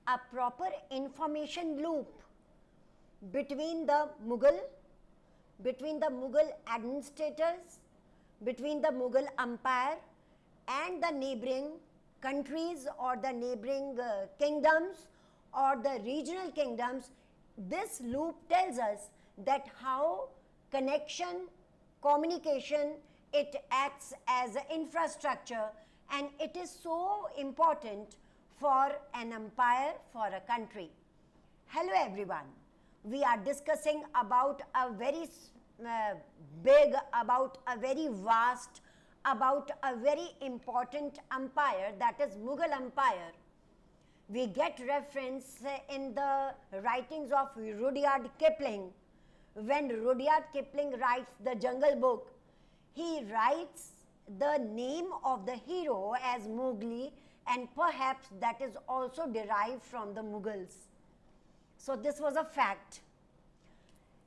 a proper information loop between the Mughal administrators, between the Mughal empire and the neighboring countries or the neighboring kingdoms or the regional kingdoms. This loop tells us that how connection, communication, it acts as an infrastructure, and it is so important for an empire, for a country. Hello everyone. We are discussing about a very big, about a very vast, about a very important empire, that is Mughal Empire. We get reference in the writings of Rudyard Kipling. When Rudyard Kipling writes the Jungle Book, he writes the name of the hero as Mowgli, and perhaps that is also derived from the Mughals. So this was a fact.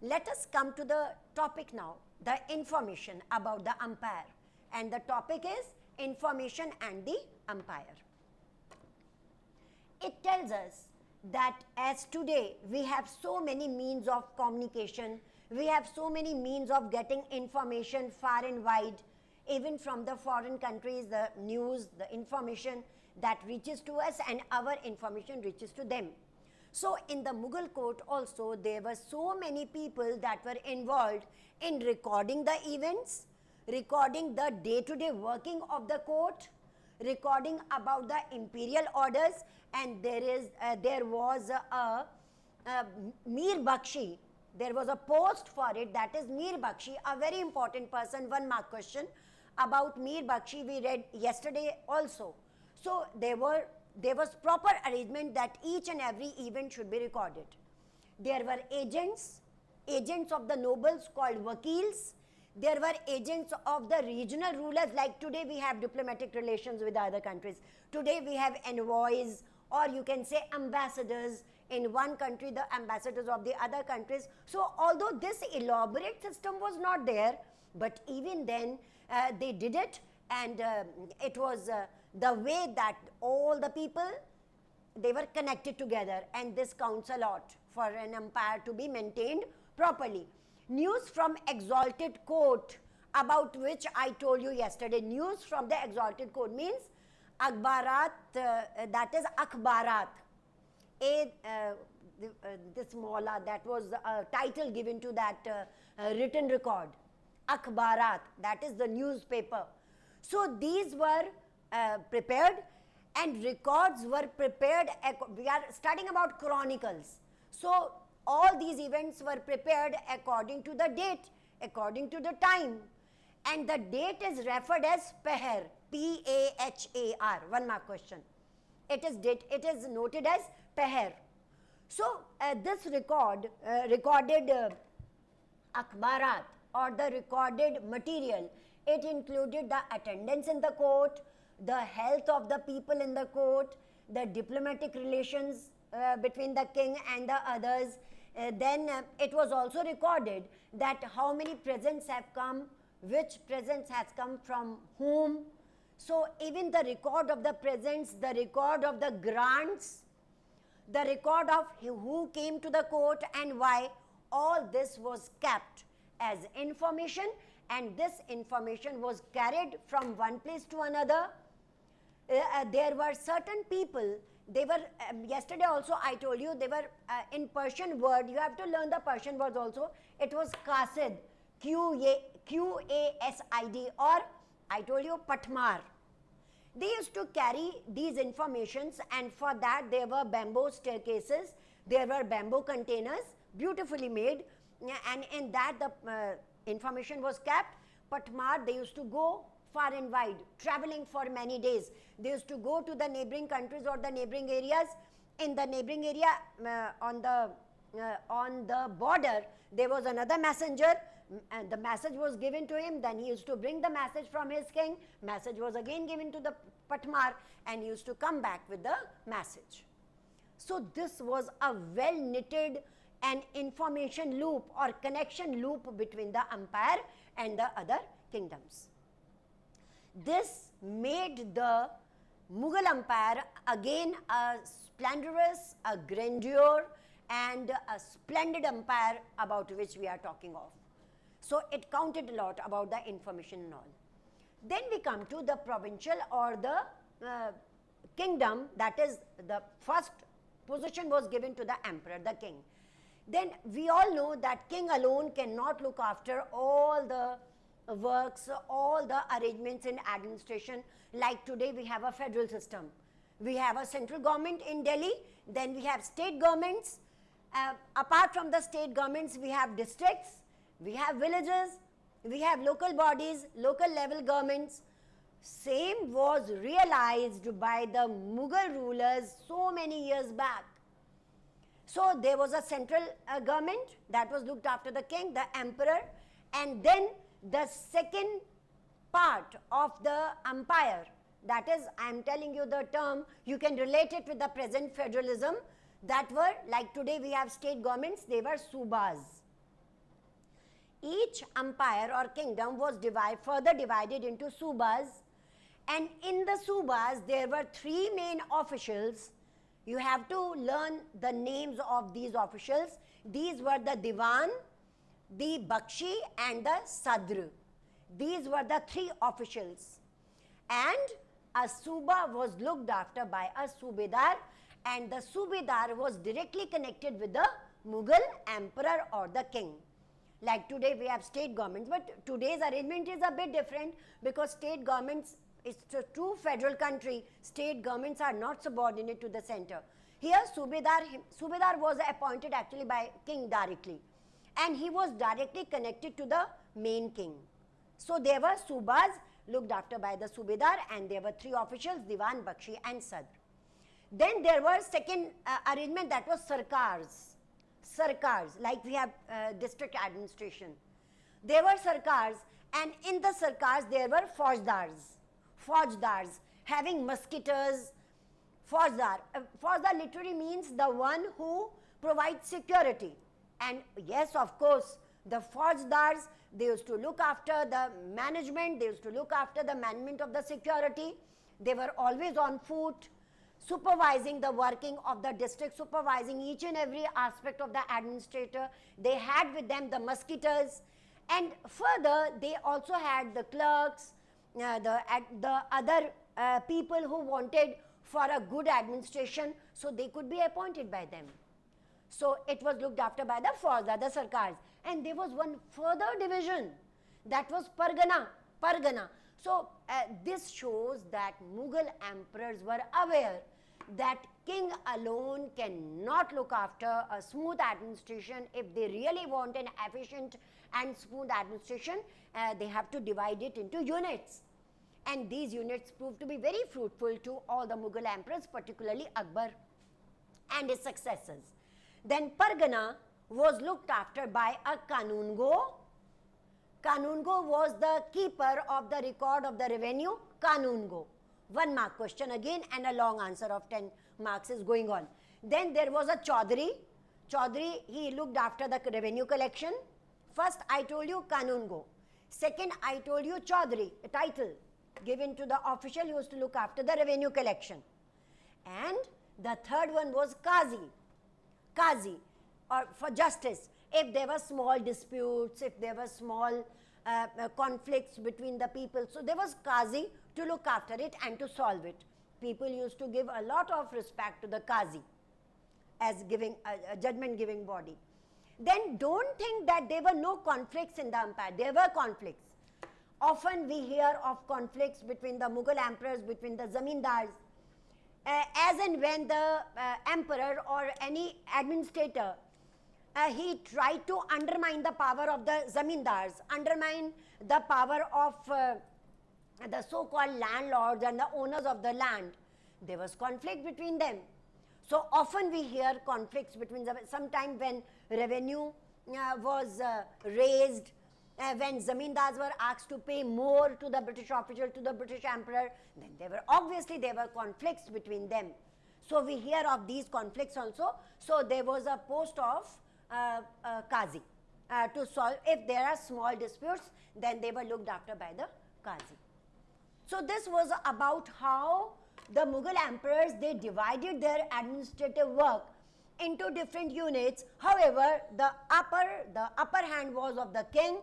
Let us come to the topic now, the information about the empire. And the topic is information and the empire. It tells us that as today we have so many means of communication, we have so many means of getting information far and wide, even from the foreign countries, the news, the information that reaches to us and our information reaches to them. So in the Mughal court also, there were so many people that were involved in recording the events, recording the day-to-day working of the court, recording about the imperial orders, and there was a Mir Bakshi. There was a post for it, that is Mir Bakshi, a very important person. 1 mark question about Mir Bakshi we read yesterday also. So there was proper arrangement that each and every event should be recorded. There were agents of the nobles called wakils. There were agents of the regional rulers, like today we have diplomatic relations with other countries. Today we have envoys, or you can say ambassadors in one country, the ambassadors of the other countries. So although this elaborate system was not there, but even then they did it, and it was the way that all the people, they were connected together, and this counts a lot for an empire to be maintained properly. News from exalted court, about which I told you yesterday. News from the exalted court means akhbarat, that is akhbarat. This Mawla, that was a title given to that written record. Akhbarat, that is the newspaper. So these were prepared, and records were prepared. We are studying about chronicles. So all these events were prepared according to the date, according to the time. And the date is referred as Pahar, P-A-H-A-R. 1 mark question. It is noted as Pahar. So this recorded akhbarat, or the recorded material, it included the attendance in the court, the health of the people in the court, the diplomatic relations between the king and the others. Then it was also recorded that how many presents have come, which presents has come from whom. So even the record of the presents, the record of the grants, the record of who came to the court and why, all this was kept as information, and this information was carried from one place to another. There were certain people, they were, yesterday also I told you, they were in Persian word, you have to learn the Persian words also. It was Qasid, Q-A-S-I-D, or I told you Patmar. They used to carry these informations, and for that there were bamboo staircases, there were bamboo containers, beautifully made, and in that the information was kept. Patmar, they used to go far and wide, traveling for many days. They used to go to the neighboring countries or the neighboring areas. In the neighboring area, on the border, there was another messenger, and the message was given to him. Then he used to bring the message from his king. Message was again given to the Patmar, and he used to come back with the message. So this was a well knitted an information loop or connection loop between the empire and the other kingdoms. This made the Mughal Empire, again a splendorous, a grandeur, and a splendid empire about which we are talking of. So it counted a lot about the information and all. Then we come to the provincial or the kingdom, that is the first position was given to the emperor, the king. Then we all know that king alone cannot look after all the works, all the arrangements in administration. Like today we have a federal system. We have a central government in Delhi, then we have state governments. Apart from the state governments, we have districts, we have villages, we have local bodies, local level governments. Same was realized by the Mughal rulers so many years back. So there was a central government that was looked after the king, the emperor, and then the second part of the empire, that is, I am telling you the term, you can relate it with the present federalism, that were, like today we have state governments, they were subas. Each empire or kingdom was further divided into subas, and in the subas there were three main officials. You have to learn the names of these officials. These were the Diwan, the Bakshi, and the Sadr. These were the three officials. And a Suba was looked after by a Subedar, and the Subedar was directly connected with the Mughal emperor or the king. Like today we have state governments, but today's arrangement is a bit different because state governments, it's a true federal country, state governments are not subordinate to the center. Here Subedar was appointed actually by king directly, and he was directly connected to the main king. So there were Subas looked after by the Subedar, and there were three officials, Diwan, Bakshi and Sadr. Then there were second arrangement, that was Sarkars. Sarkars, like we have district administration. There were Sarkars, and in the Sarkars there were Faujdars. Faujdars, having musketeers. Faujdar. Faujdar literally means the one who provides security. And yes, of course, the Faujdars, they used to look after the management, they used to look after the management of the security. They were always on foot, supervising the working of the district, supervising each and every aspect of the administrator. They had with them the musketeers, and further they also had the clerks, the other people who wanted for a good administration, so they could be appointed by them. So it was looked after by the Faujdar, the Sarkars. And there was one further division, that was Pargana. So this shows that Mughal emperors were aware that king alone cannot look after a smooth administration. If they really want an efficient and smooth administration, they have to divide it into units. And these units proved to be very fruitful to all the Mughal emperors, particularly Akbar and his successors. Then Pargana was looked after by a Kanungo. Kanungo was the keeper of the record of the revenue, Kanungo. 1 mark question again, and a long answer of 10 marks is going on. Then there was a Chaudhary. Chaudhary, he looked after the revenue collection. First I told you Kanungo. Second I told you Chaudhary, a title given to the official who used to look after the revenue collection. And the third one was Qazi, or for justice. If there were small disputes, if there were small conflicts between the people, so there was Qazi to look after it and to solve it. People used to give a lot of respect to the Qazi as giving a judgment giving body. Then don't think that there were no conflicts in the empire. There were conflicts. Often we hear of conflicts between the Mughal emperors, between the zamindars. As and when the emperor or any administrator, he tried to undermine the power of the zamindars, undermine the power of the so-called landlords and the owners of the land. There was conflict between them. So often we hear conflicts between them. Sometime when revenue was raised, when zamindars were asked to pay more to the British official, to the British emperor, then there were conflicts between them. So we hear of these conflicts also. So there was a post of Qazi to solve. If there are small disputes, then they were looked after by the Qazi. So this was about how the Mughal emperors, they divided their administrative work into different units. However, the upper hand was of the king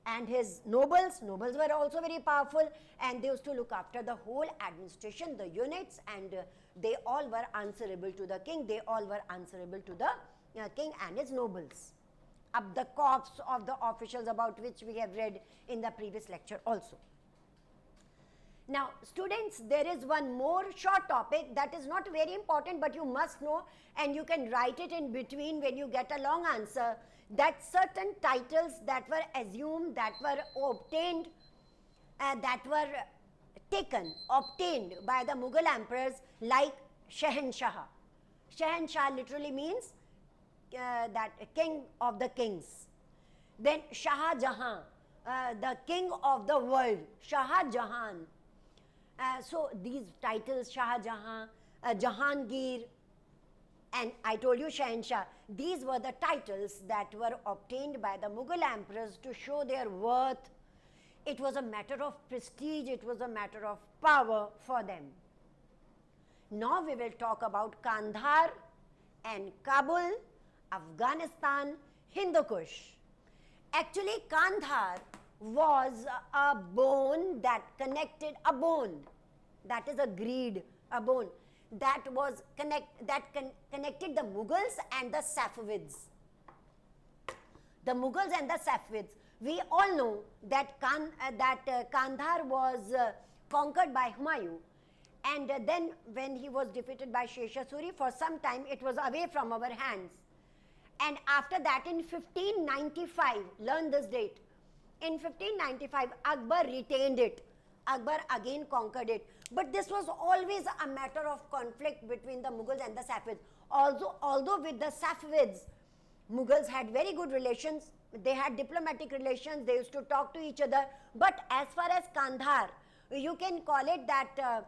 and his nobles. Nobles were also very powerful, and they used to look after the whole administration, the units, and they all were answerable to the king. They all were answerable to the king and his nobles. Up the corps of the officials, about which we have read in the previous lecture also. Now, students, there is one more short topic that is not very important, but you must know, and you can write it in between when you get a long answer, that certain titles that were assumed, that were obtained, that were obtained by the Mughal emperors, like Shahanshah. Shahanshah literally means that king of the kings. Then Shah Jahan, the king of the world, Shah Jahan. So these titles, Shah Jahan, Jahangir, and I told you Shahanshah, these were the titles that were obtained by the Mughal emperors to show their worth. It was a matter of prestige, it was a matter of power for them. Now we will talk about Kandahar and Kabul, Afghanistan, Hindu Kush. Actually, Kandahar was a bone that connected, that is a greed, a bone that was connected the Mughals and the Safavids. The Mughals and the Safavids. We all know that Kandahar was conquered by Humayun, and then when he was defeated by Sher-Shah Suri, for some time it was away from our hands. And after that, in 1595, learn this date, in 1595, Akbar retained it. Akbar again conquered it. But this was always a matter of conflict between the Mughals and the Safavids. Although with the Safavids, Mughals had very good relations, they had diplomatic relations, they used to talk to each other. But as far as Kandahar, you can call it that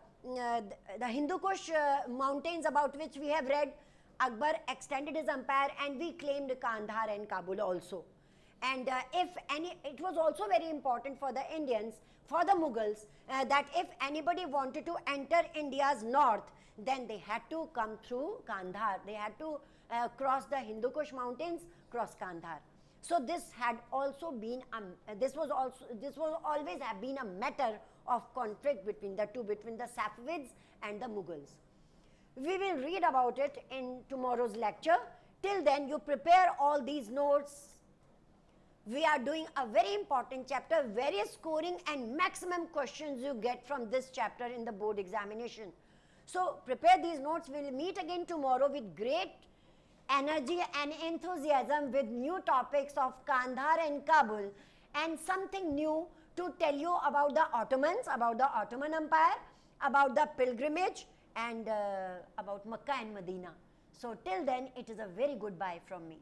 the Hindu Kush mountains, about which we have read, Akbar extended his empire, and we claimed Kandahar and Kabul also. And it was also very important for the Indians, for the Mughals, that if anybody wanted to enter India's north, then they had to come through Kandahar. They had to cross the Hindu Kush mountains, cross Kandahar. So this had also been this was always have been a matter of conflict between the two, between the Safavids and the Mughals. We will read about it in tomorrow's lecture. Till then, you prepare all these notes. We are doing a very important chapter, various scoring and maximum questions you get from this chapter in the board examination. So prepare these notes. We will meet again tomorrow with great energy and enthusiasm, with new topics of Kandahar and Kabul, and something new to tell you about the Ottomans, about the Ottoman Empire, about the pilgrimage, and about Makkah and Medina. So till then, it is a very goodbye from me.